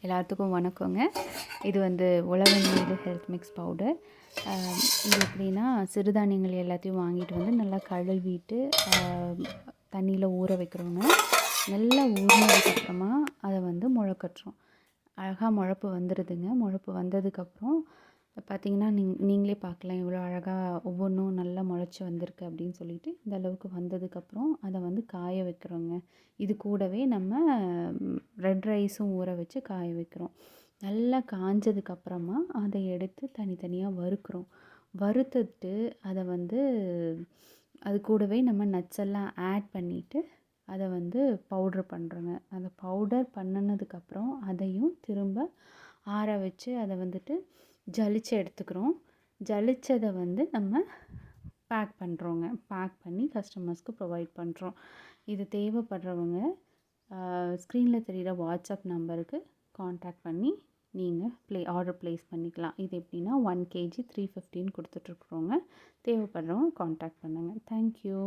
எல்லாத்துக்கும் வணக்கங்க. இது வந்து உழவன் ஹெல்த் மிக்ஸ் பவுடர். இது எப்படின்னா, சிறுதானியங்கள் எல்லாத்தையும் வாங்கிட்டு வந்து நல்லா கழுவிட்டு தண்ணியில் ஊற வைக்கிறோங்க. நல்லா ஊறினதுக்கப்புறமா அதை வந்து முளைக்கட்டுறோம். அழகாக முளைப்பு வந்துடுதுங்க. முளைப்பு வந்ததுக்கப்புறம் பார்த்திங்கன்னா நீங்களே பார்க்கலாம் எவ்வளோ அழகாக ஒவ்வொன்றும் நல்லா முளைச்சி வந்திருக்கு அப்படின்னு சொல்லிட்டு. இந்த அளவுக்கு வந்ததுக்கப்புறம் அதை வந்து காய வைக்கிறோங்க. இது கூடவே நம்ம ரெட் ரைஸும் ஊற வச்சு காய வைக்கிறோம். நல்லா காஞ்சதுக்கப்புறமா அதை எடுத்து தனித்தனியாக வறுக்கிறோம். வறுத்துட்டு அதை வந்து அது கூடவே நம்ம நட்ஸ் எல்லாம் ஆட் பண்ணிவிட்டு அதை வந்து பவுட்ரு பண்ணுறோங்க. அந்த பவுடர் பண்ணினதுக்கப்புறம் அதையும் திரும்ப ஆற வச்சு அதை வந்துட்டு ஜலிச்சு எடுத்துக்கிறோம். ஜலிச்சதை வந்து நம்ம பேக் பண்ணுறோங்க. பேக் பண்ணி கஸ்டமர்ஸ்க்கு ப்ரொவைட் பண்ணுறோம். இது தேவைப்படுறவங்க ஸ்க்ரீனில் தெரிகிற வாட்ஸ்அப் நம்பருக்கு காண்டாக்ட் பண்ணி நீங்கள் ஆர்டர் ப்ளேஸ் பண்ணிக்கலாம். இது எப்படின்னா 1 kg 315 கொடுத்துட்ருக்குறோங்க. தேவைப்படுறவங்க காண்டாக்ட் பண்ணுங்கள். தேங்க்யூ.